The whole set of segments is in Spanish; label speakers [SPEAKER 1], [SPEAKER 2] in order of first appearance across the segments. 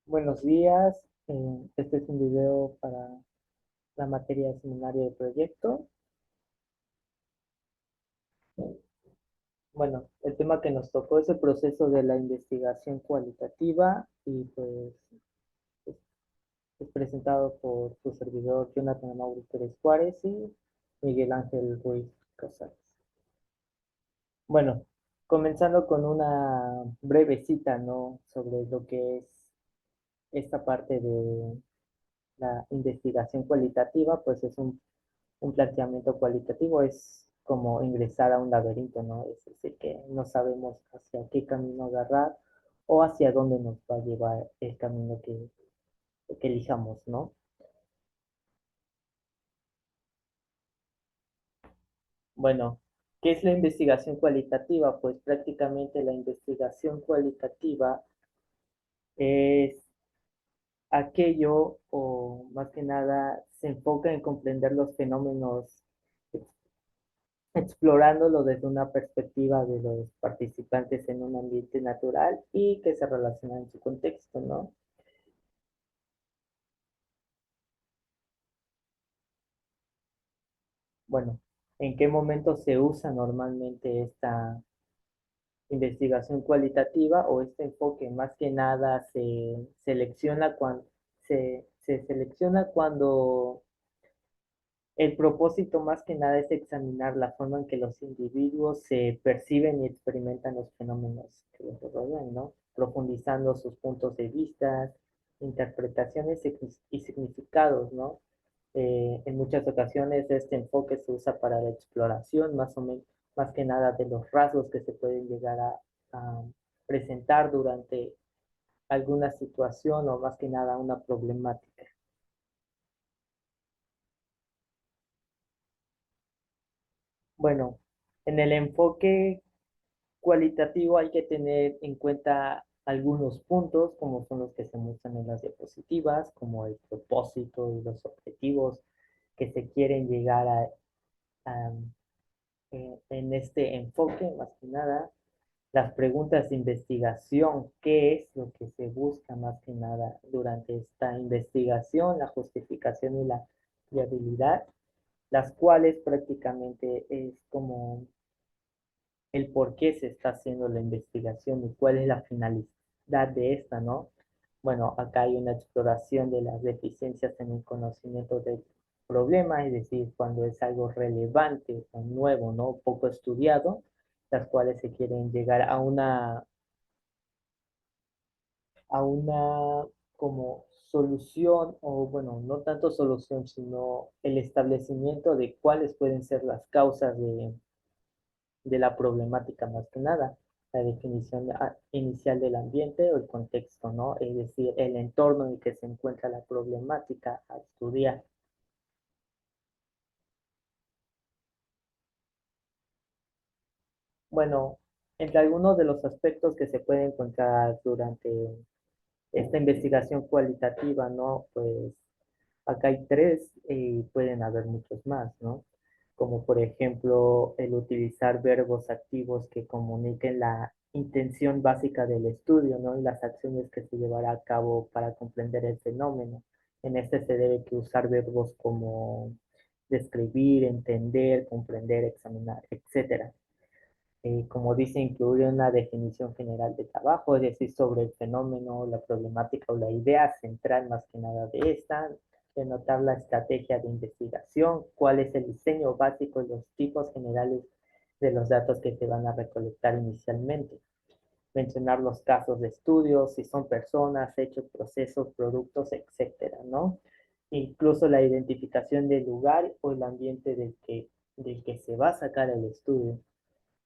[SPEAKER 1] Buenos días. Este es un video para la materia de seminario de proyecto. Bueno, el tema que nos tocó es el proceso de la investigación cualitativa y pues es, es presentado por su servidor Jonathan Mauri Pérez Juárez y Miguel Ángel Ruiz Casals. Bueno, comenzando con una breve cita, ¿no? Sobre lo que es esta parte de la investigación cualitativa, pues es un planteamiento cualitativo, es como ingresar a un laberinto, ¿no? Es decir, que no sabemos hacia qué camino agarrar o hacia dónde nos va a llevar el camino que elijamos, ¿no? Bueno, ¿qué es la investigación cualitativa? Pues prácticamente la investigación cualitativa es aquello, o más que nada, se enfoca en comprender los fenómenos explorándolo desde una perspectiva de los participantes en un ambiente natural y que se relaciona en su contexto, ¿no? Bueno, ¿en qué momento se usa normalmente esta investigación cualitativa o este enfoque? Más que nada se selecciona cuando el propósito más que nada es examinar la forma en que los individuos se perciben y experimentan los fenómenos que los rodean, ¿no? Profundizando sus puntos de vista, interpretaciones y significados, ¿no? En muchas ocasiones este enfoque se usa para la exploración, más o menos, más que nada de los rasgos que se pueden llegar a presentar durante alguna situación o más que nada una problemática. Bueno, en el enfoque cualitativo hay que tener en cuenta algunos puntos, como son los que se muestran en las diapositivas, como el propósito y los objetivos que se quieren llegar a, en este enfoque, más que nada. Las preguntas de investigación, ¿qué es lo que se busca más que nada durante esta investigación? La justificación y la viabilidad, las cuales prácticamente es como el por qué se está haciendo la investigación y cuál es la finalidad de esta, ¿no? Bueno, acá hay una exploración de las deficiencias en el conocimiento del problema, es decir, cuando es algo relevante o nuevo, ¿no? Poco estudiado, las cuales se quieren llegar a una como solución, o bueno, no tanto solución, sino el establecimiento de cuáles pueden ser las causas de la problemática más que nada, la definición inicial del ambiente o el contexto, ¿no? Es decir, el entorno en el que se encuentra la problemática a estudiar. Bueno, entre algunos de los aspectos que se pueden encontrar durante esta investigación cualitativa, ¿no? Pues acá hay tres y pueden haber muchos más, ¿no? Como por ejemplo el utilizar verbos activos que comuniquen la intención básica del estudio, ¿no? Y las acciones que se llevará a cabo para comprender el fenómeno. En este se debe que usar verbos como describir, entender, comprender, examinar, etcétera. Como dice, incluir una definición general de trabajo, es decir, sobre el fenómeno, la problemática o la idea central más que nada de esta, denotar la estrategia de investigación, cuál es el diseño básico y los tipos generales de los datos que se van a recolectar inicialmente, mencionar los casos de estudio, si son personas, hechos, procesos, productos, etcétera, ¿no? Incluso la identificación del lugar o el ambiente del que se va a sacar el estudio.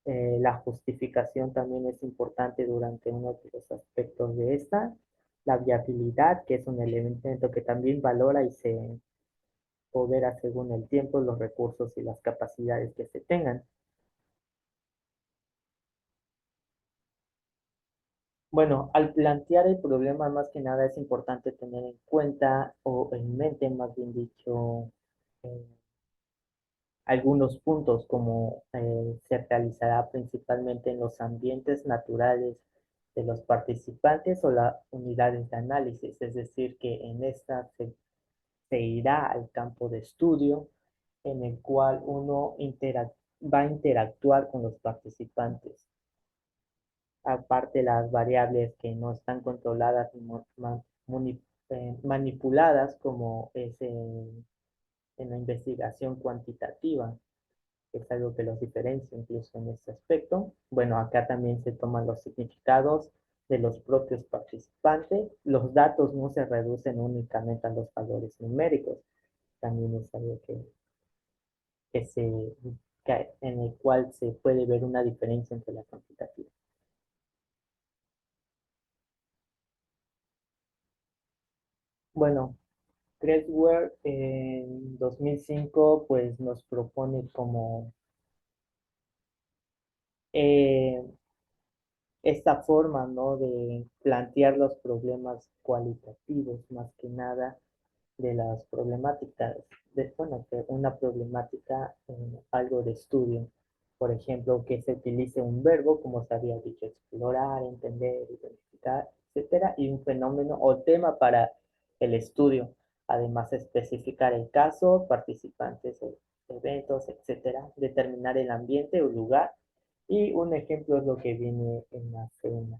[SPEAKER 1] La justificación también es importante durante uno de los aspectos de esta. La viabilidad, que es un elemento que también valora y se podrá según el tiempo, los recursos y las capacidades que se tengan. Bueno, al plantear el problema, más que nada es importante tener en cuenta o en mente, más bien dicho, eh, algunos puntos como se realizará principalmente en los ambientes naturales de los participantes o las unidades de análisis, es decir, que en esta se irá al campo de estudio en el cual uno va a interactuar con los participantes. Aparte, las variables que no están controladas ni manipuladas, como es en la investigación cuantitativa, que es algo que los diferencia incluso en este aspecto. Bueno, acá también se toman los significados de los propios participantes. Los datos no se reducen únicamente a los valores numéricos, también es algo que se, en el cual se puede ver una diferencia entre la cuantitativa. Bueno, Creswell en 2005 pues nos propone como eh, esta forma, ¿no? De plantear los problemas cualitativos más que nada de las problemáticas, bueno, que una problemática en algo de estudio. Por ejemplo, que se utilice un verbo, como se había dicho, explorar, entender, identificar, etcétera, y un fenómeno o tema para el estudio. Además, especificar el caso, participantes, eventos, etcétera, determinar el ambiente o lugar. Y un ejemplo es lo que viene en la segunda,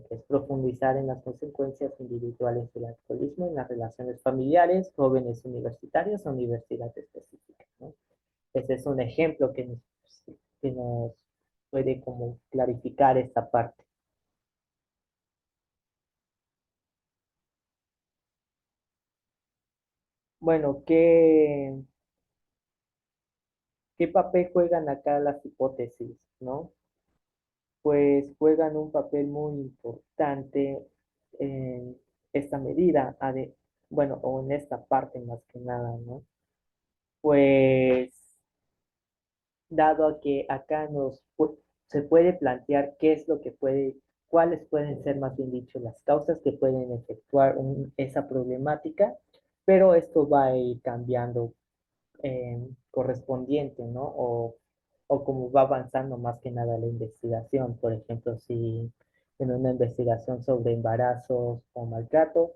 [SPEAKER 1] que es profundizar en las consecuencias individuales del alcoholismo en las relaciones familiares, jóvenes universitarios o universidad específica, ¿no? Ese es un ejemplo que nos puede como clarificar esta parte. Bueno, ¿qué papel juegan acá las hipótesis, no? Pues juegan un papel muy importante en esta medida, bueno, o en esta parte más que nada, ¿no? Pues dado a que acá se puede plantear qué es lo que cuáles pueden ser, más bien dicho, las causas que pueden efectuar esa problemática, pero esto va a ir cambiando correspondiente, ¿no? O como va avanzando más que nada la investigación. Por ejemplo, si en una investigación sobre embarazos o maltrato,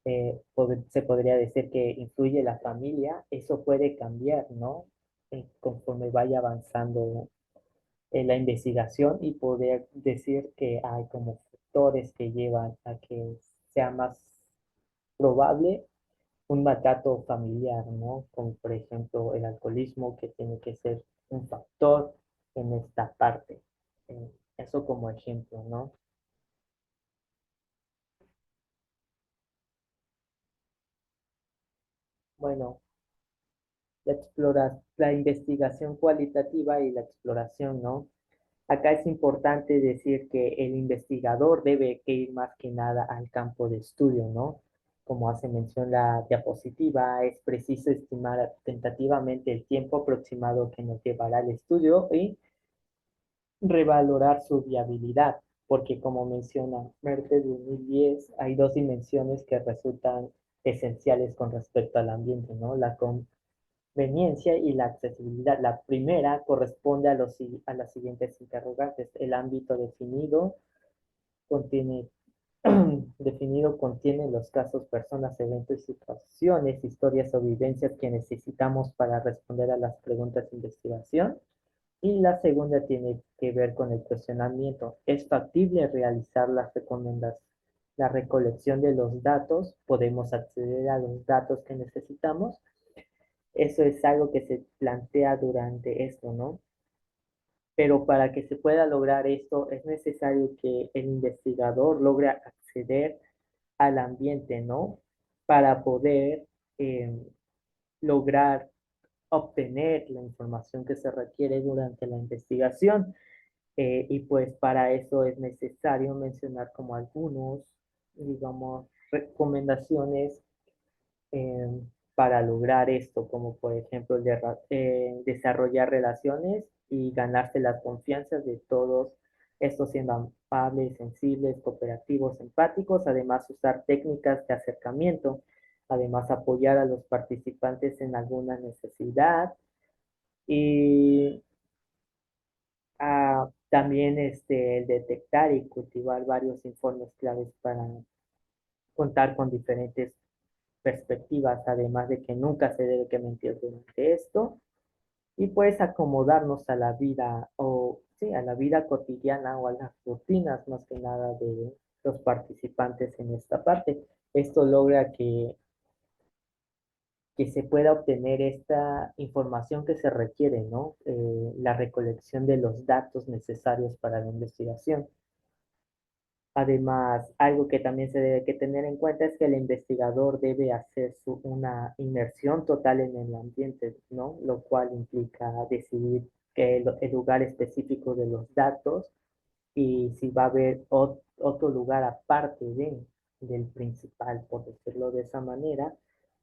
[SPEAKER 1] se podría decir que influye la familia, eso puede cambiar, ¿no? Conforme vaya avanzando la investigación y poder decir que hay como factores que llevan a que sea más probable un maltrato familiar, ¿no? Como por ejemplo el alcoholismo, que tiene que ser un factor en esta parte. Eso como ejemplo, ¿no? Bueno, la investigación cualitativa y la exploración, ¿no? Acá es importante decir que el investigador debe que ir más que nada al campo de estudio, ¿no? Como hace mención la diapositiva, es preciso estimar tentativamente el tiempo aproximado que nos llevará el estudio y revalorar su viabilidad, porque como menciona Mertes 2010, hay dos dimensiones que resultan esenciales con respecto al ambiente, ¿no? La conveniencia y la accesibilidad. La primera corresponde a las siguientes interrogantes. El ámbito contiene, definido contiene los casos, personas, eventos, situaciones, historias o vivencias que necesitamos para responder a las preguntas de investigación. Y la segunda tiene que ver con el cuestionamiento. ¿Es factible realizar la recolección de los datos? ¿Podemos acceder a los datos que necesitamos? Eso es algo que se plantea durante esto, ¿no? Pero para que se pueda lograr esto es necesario que el investigador logre acceder al ambiente, ¿no? Para poder eh, lograr obtener la información que se requiere durante la investigación. Y pues para eso es necesario mencionar como algunos, digamos, recomendaciones eh, para lograr esto, como por ejemplo desarrollar relaciones y ganarse las confianzas de todos estos siendo amables, sensibles, cooperativos, empáticos, además usar técnicas de acercamiento, además apoyar a los participantes en alguna necesidad y También el detectar y cultivar varios informes claves para contar con diferentes perspectivas, además de que nunca se debe que mentir durante esto, y pues acomodarnos a la vida o sí, a la vida cotidiana o a las rutinas más que nada de los participantes en esta parte. Esto logra que se pueda obtener esta información que se requiere, ¿no? La recolección de los datos necesarios para la investigación. Además, algo que también se debe que tener en cuenta es que el investigador debe hacer una inmersión total en el ambiente, ¿no? Lo cual implica decidir el lugar específico de los datos y si va a haber otro lugar aparte del principal, por decirlo de esa manera,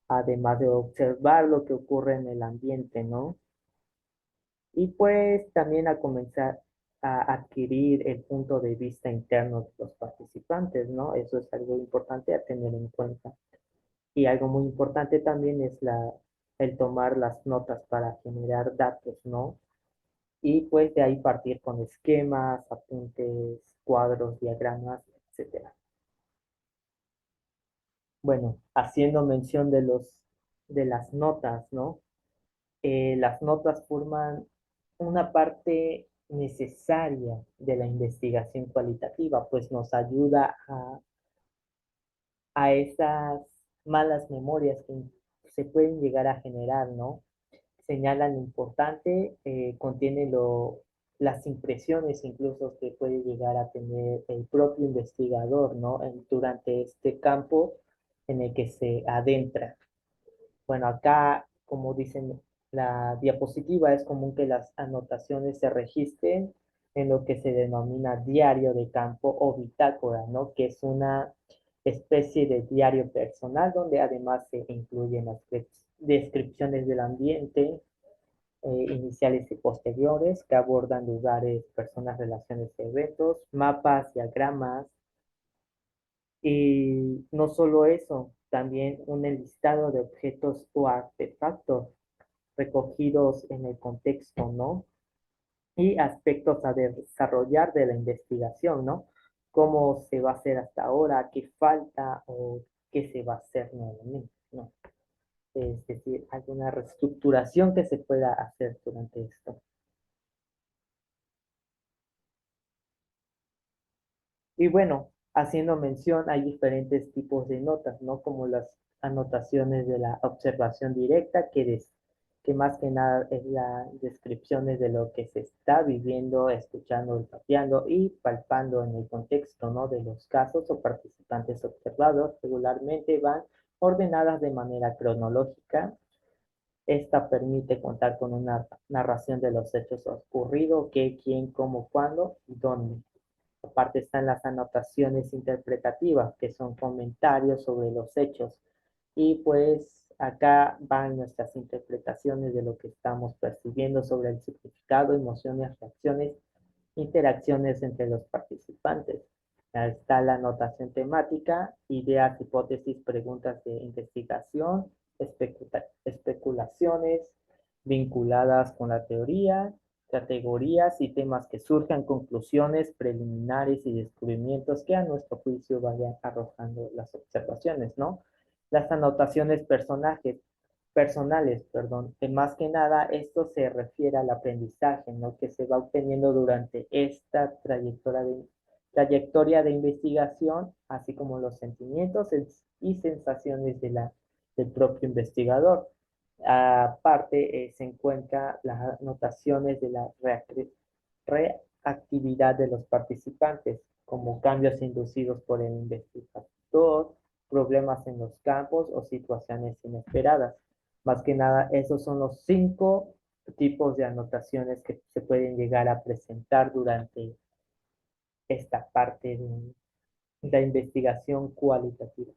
[SPEAKER 1] además de observar lo que ocurre en el ambiente, ¿no? Y pues también a comenzar a adquirir el punto de vista interno de los participantes, ¿no? Eso es algo importante a tener en cuenta. Y algo muy importante también es el tomar las notas para generar datos, ¿no? Y pues de ahí partir con esquemas, apuntes, cuadros, diagramas, etcétera. Bueno, haciendo mención de las notas, ¿no? Las notas forman una parte necesaria de la investigación cualitativa, pues nos ayuda a esas malas memorias que se pueden llegar a generar, ¿no? Señala lo importante, contiene las impresiones incluso que puede llegar a tener el propio investigador, ¿no? Durante este campo en el que se adentra. Bueno, acá, como dicen la diapositiva, es común que las anotaciones se registren en lo que se denomina diario de campo o bitácora, ¿no? Que es una especie de diario personal donde además se incluyen las descripciones del ambiente, iniciales y posteriores, que abordan lugares, personas, relaciones, eventos, mapas, diagramas, y no solo eso, también un listado de objetos o artefactos recogidos en el contexto, ¿no? Y aspectos a desarrollar de la investigación, ¿no? Cómo se va a hacer hasta ahora, qué falta o qué se va a hacer nuevamente, ¿no? Es decir, alguna reestructuración que se pueda hacer durante esto. Y bueno, haciendo mención, hay diferentes tipos de notas, ¿no? Como las anotaciones de la observación directa, que más que nada es la descripciones de lo que se está viviendo, escuchando, olfateando y palpando en el contexto, ¿no? De los casos o participantes observados. Regularmente van ordenadas de manera cronológica. Esta permite contar con una narración de los hechos ocurridos, qué, quién, cómo, cuándo y dónde. Aparte están las anotaciones interpretativas, que son comentarios sobre los hechos. Y pues acá van nuestras interpretaciones de lo que estamos percibiendo sobre el significado, emociones, reacciones, interacciones entre los participantes. Ahí está la anotación temática, ideas, hipótesis, preguntas de investigación, especulaciones vinculadas con la teoría, categorías y temas que surjan, conclusiones preliminares y descubrimientos que a nuestro juicio vayan arrojando las observaciones, ¿no? Las anotaciones personales, perdón, que más que nada esto se refiere al aprendizaje, ¿no? Que se va obteniendo durante esta trayectoria de investigación, así como los sentimientos y sensaciones del propio investigador. Aparte, se encuentran las anotaciones de la reactividad de los participantes, como cambios inducidos por el investigador, problemas en los campos o situaciones inesperadas. Más que nada, esos son los 5 tipos de anotaciones que se pueden llegar a presentar durante esta parte de la investigación cualitativa.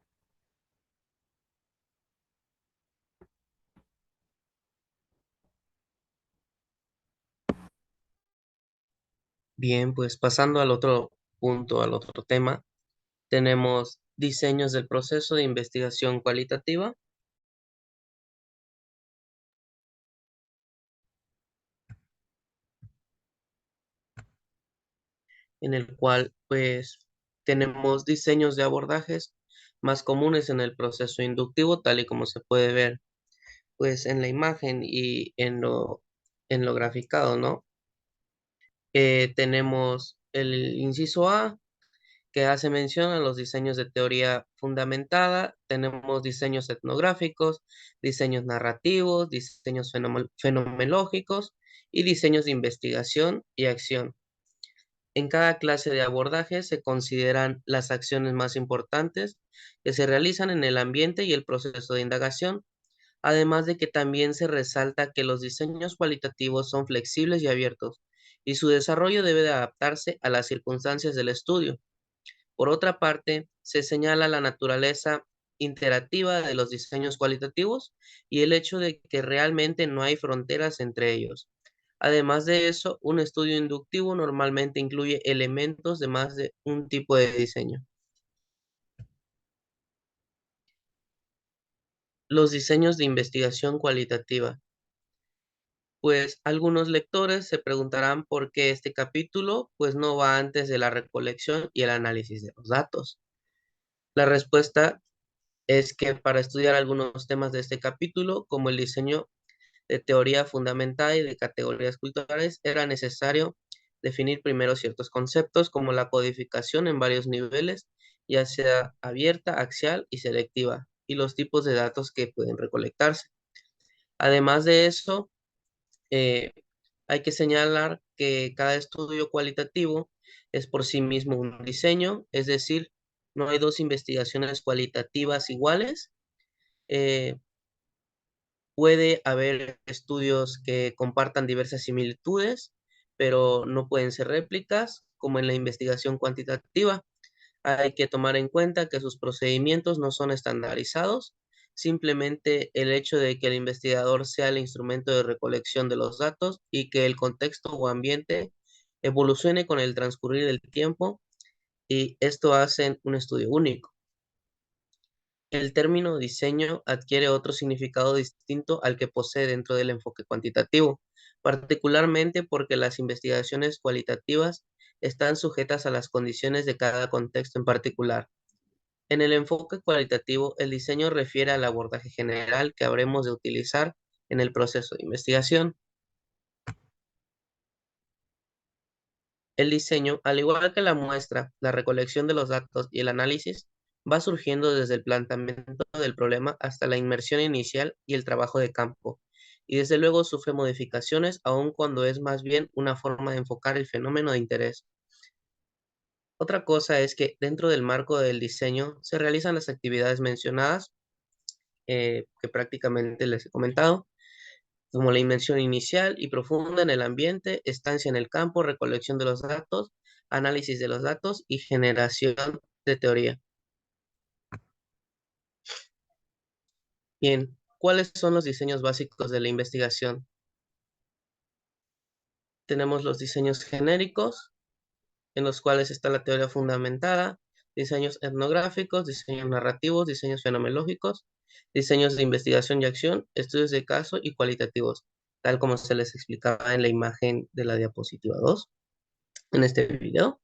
[SPEAKER 2] Bien, pues pasando al otro punto, al otro tema, tenemos diseños del proceso de investigación cualitativa. en el cual pues tenemos diseños de abordajes más comunes en el proceso inductivo, tal y como se puede ver pues en la imagen y en lo graficado, ¿no? Tenemos el inciso A, que hace mención a los diseños de teoría fundamentada. Tenemos diseños etnográficos, diseños narrativos, diseños fenomenológicos y diseños de investigación y acción. En cada clase de abordaje se consideran las acciones más importantes que se realizan en el ambiente y el proceso de indagación, además de que también se resalta que los diseños cualitativos son flexibles y abiertos, y su desarrollo debe de adaptarse a las circunstancias del estudio. Por otra parte, se señala la naturaleza interactiva de los diseños cualitativos y el hecho de que realmente no hay fronteras entre ellos. Además de eso, un estudio inductivo normalmente incluye elementos de más de un tipo de diseño. Los diseños de investigación cualitativa. Pues algunos lectores se preguntarán por qué este capítulo pues no va antes de la recolección y el análisis de los datos. La respuesta es que para estudiar algunos temas de este capítulo, como el diseño de teoría fundamental y de categorías culturales, era necesario definir primero ciertos conceptos como la codificación en varios niveles, ya sea abierta, axial y selectiva, y los tipos de datos que pueden recolectarse. Además de eso, eh, hay que señalar que cada estudio cualitativo es por sí mismo un diseño, es decir, no hay dos investigaciones cualitativas iguales. Eh, Puede haber estudios que compartan diversas similitudes, pero no pueden ser réplicas, como en la investigación cuantitativa. Hay que tomar en cuenta que sus procedimientos no son estandarizados. Simplemente el hecho de que el investigador sea el instrumento de recolección de los datos y que el contexto o ambiente evolucione con el transcurrir del tiempo, y esto hace un estudio único. El término diseño adquiere otro significado distinto al que posee dentro del enfoque cuantitativo, particularmente porque las investigaciones cualitativas están sujetas a las condiciones de cada contexto en particular. En el enfoque cualitativo, el diseño refiere al abordaje general que habremos de utilizar en el proceso de investigación. El diseño, al igual que la muestra, la recolección de los datos y el análisis, va surgiendo desde el planteamiento del problema hasta la inmersión inicial y el trabajo de campo, y desde luego sufre modificaciones aun cuando es más bien una forma de enfocar el fenómeno de interés. Otra cosa es que dentro del marco del diseño se realizan las actividades mencionadas, que prácticamente les he comentado, como la inmersión inicial y profunda en el ambiente, estancia en el campo, recolección de los datos, análisis de los datos y generación de teoría. Bien, ¿cuáles son los diseños básicos de la investigación? Tenemos los diseños genéricos, en los cuales está la teoría fundamentada, diseños etnográficos, diseños narrativos, diseños fenomenológicos, diseños de investigación y acción, estudios de caso y cualitativos, tal como se les explicaba en la imagen de la diapositiva 2 en este video.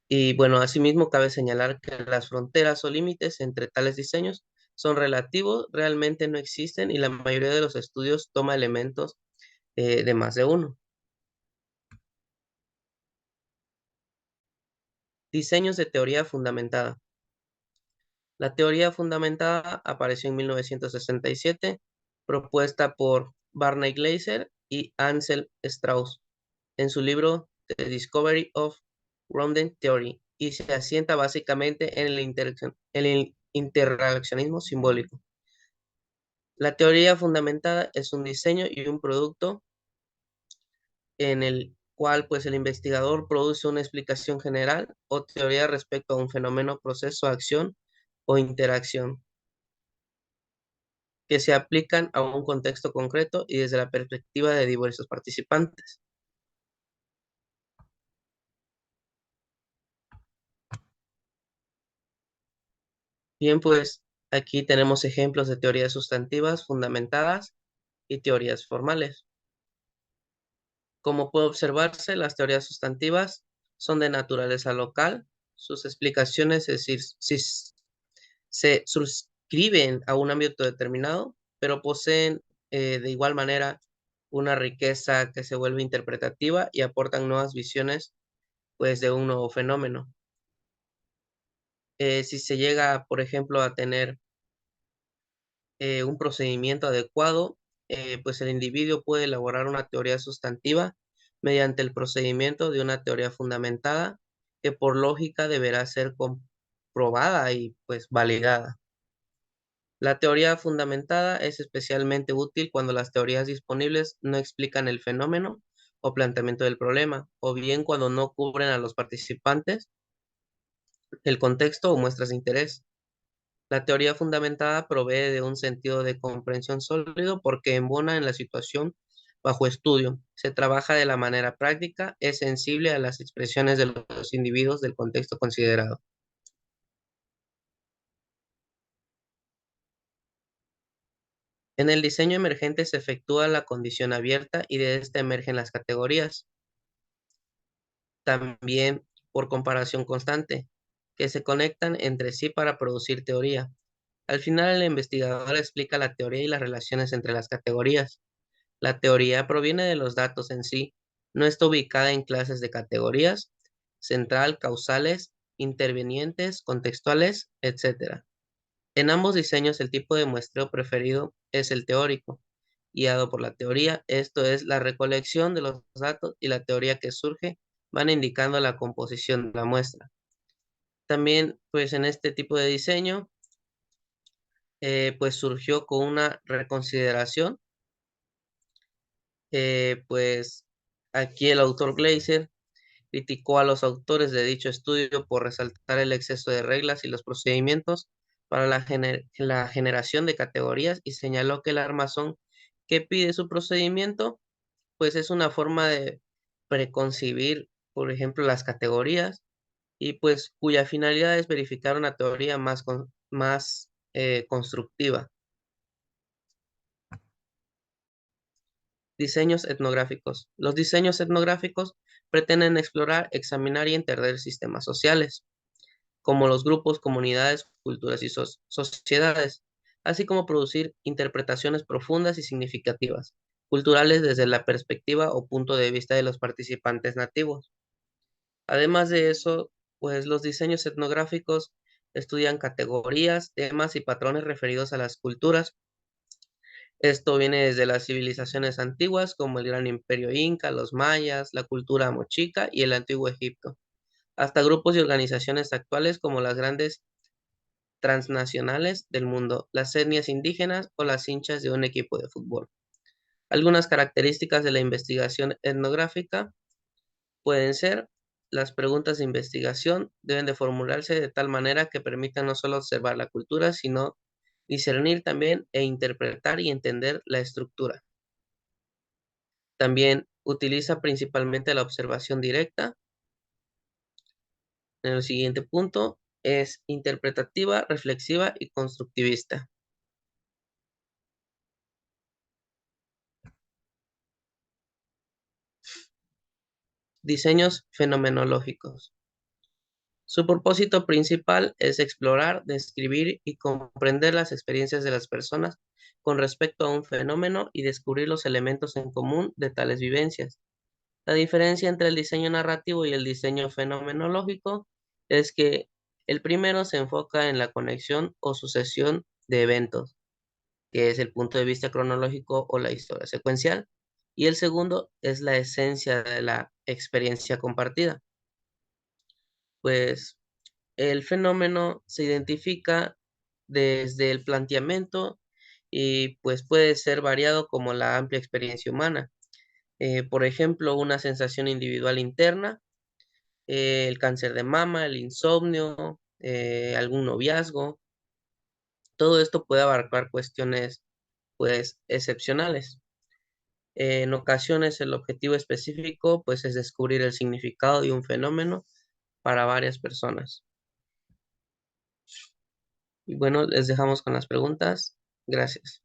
[SPEAKER 2] Y bueno, asimismo cabe señalar que las fronteras o límites entre tales diseños son relativos, realmente no existen y la mayoría de los estudios toma elementos de más de uno. Diseños de teoría fundamentada. La teoría fundamentada apareció en 1967, propuesta por Barney Glaser y Ansel Strauss en su libro The Discovery of Grounded Theory, y se asienta básicamente en el interrelacionismo simbólico. La teoría fundamentada es un diseño y un producto en el cual pues el investigador produce una explicación general o teoría respecto a un fenómeno, proceso, acción o interacción que se aplican a un contexto concreto y desde la perspectiva de diversos participantes. Bien, pues aquí tenemos ejemplos de teorías sustantivas fundamentadas y teorías formales. Como puede observarse, las teorías sustantivas son de naturaleza local. Sus explicaciones, es decir, si se suscriben a un ámbito determinado, pero poseen de igual manera una riqueza que se vuelve interpretativa y aportan nuevas visiones pues de un nuevo fenómeno. Si se llega, por ejemplo, a tener un procedimiento adecuado, pues el individuo puede elaborar una teoría sustantiva mediante el procedimiento de una teoría fundamentada que por lógica deberá ser comprobada y pues validada. La teoría fundamentada es especialmente útil cuando las teorías disponibles no explican el fenómeno o planteamiento del problema, o bien cuando no cubren a los participantes el contexto o muestras de interés. La teoría fundamentada provee de un sentido de comprensión sólido porque embona en la situación bajo estudio. Se trabaja de la manera práctica, es sensible a las expresiones de los individuos del contexto considerado. En el diseño emergente se efectúa la condición abierta y de esta emergen las categorías. También por comparación constante, que se conectan entre sí para producir teoría. Al final, el investigador explica la teoría y las relaciones entre las categorías. La teoría proviene de los datos en sí, no está ubicada en clases de categorías, central, causales, intervenientes, contextuales, etc. En ambos diseños, el tipo de muestreo preferido es el teórico, guiado por la teoría, esto es, la recolección de los datos y la teoría que surge van indicando la composición de la muestra. También, pues en este tipo de diseño, pues surgió con una reconsideración, pues aquí el autor Glaser criticó a los autores de dicho estudio por resaltar el exceso de reglas y los procedimientos para la generación de categorías y señaló que el armazón que pide su procedimiento, pues es una forma de preconcebir, por ejemplo, las categorías y pues cuya finalidad es verificar una teoría más constructiva. Diseños etnográficos. Los diseños etnográficos pretenden explorar, examinar y entender sistemas sociales, como los grupos, comunidades, culturas y sociedades, así como producir interpretaciones profundas y significativas, culturales desde la perspectiva o punto de vista de los participantes nativos. Además de eso, pues los diseños etnográficos estudian categorías, temas y patrones referidos a las culturas. Esto viene desde las civilizaciones antiguas como el Gran Imperio Inca, los mayas, la cultura mochica y el Antiguo Egipto, hasta grupos y organizaciones actuales como las grandes transnacionales del mundo, las etnias indígenas o las hinchas de un equipo de fútbol. Algunas características de la investigación etnográfica pueden ser: las preguntas de investigación deben de formularse de tal manera que permitan no solo observar la cultura, sino discernir también e interpretar y entender la estructura. También utiliza principalmente la observación directa. En el siguiente punto es interpretativa, reflexiva y constructivista. Diseños fenomenológicos. Su propósito principal es explorar, describir y comprender las experiencias de las personas con respecto a un fenómeno y descubrir los elementos en común de tales vivencias. La diferencia entre el diseño narrativo y el diseño fenomenológico es que el primero se enfoca en la conexión o sucesión de eventos, que es el punto de vista cronológico o la historia secuencial, y el segundo es la esencia de la experiencia compartida. Pues el fenómeno se identifica desde el planteamiento y pues puede ser variado como la amplia experiencia humana. Por ejemplo, una sensación individual interna, el cáncer de mama, el insomnio, algún noviazgo. Todo esto puede abarcar cuestiones pues excepcionales. En ocasiones el objetivo específico pues es descubrir el significado de un fenómeno para varias personas. Y bueno, les dejamos con las preguntas. Gracias.